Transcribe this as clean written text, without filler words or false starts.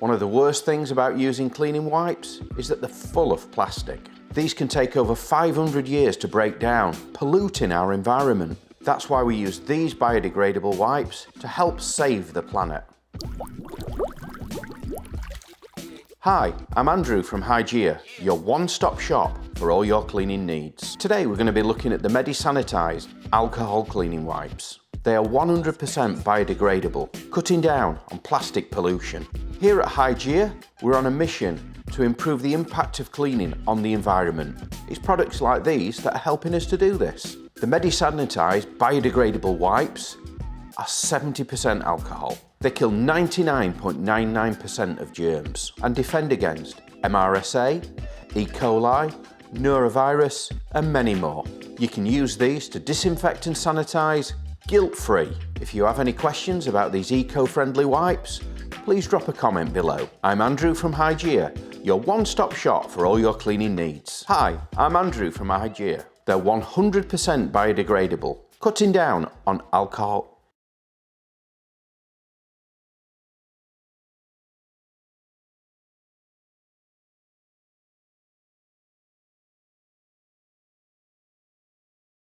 One of the worst things about using cleaning wipes is that they're full of plastic. These can take over 500 years to break down, polluting our environment. That's why we use these biodegradable wipes to help save the planet. Hi, I'm Andrew from Hygieia, your one-stop shop for all your cleaning needs. Today we're going to be looking at the Medi-Sanitized alcohol cleaning wipes. They are 100% biodegradable, cutting down on plastic pollution. Here at Hygieia, we're on a mission to improve the impact of cleaning on the environment. It's products like these that are helping us to do this. The Medi-Sanitized biodegradable wipes are 70% alcohol. They kill 99.99% of germs and defend against MRSA, E. coli, norovirus, and many more. You can use these to disinfect and sanitize guilt-free. If you have any questions about these eco-friendly wipes, please drop a comment below. I'm Andrew from Hygieia, your one-stop shop for all your cleaning needs. Hi, I'm Andrew from Hygieia. They're 100% biodegradable, cutting down on alcohol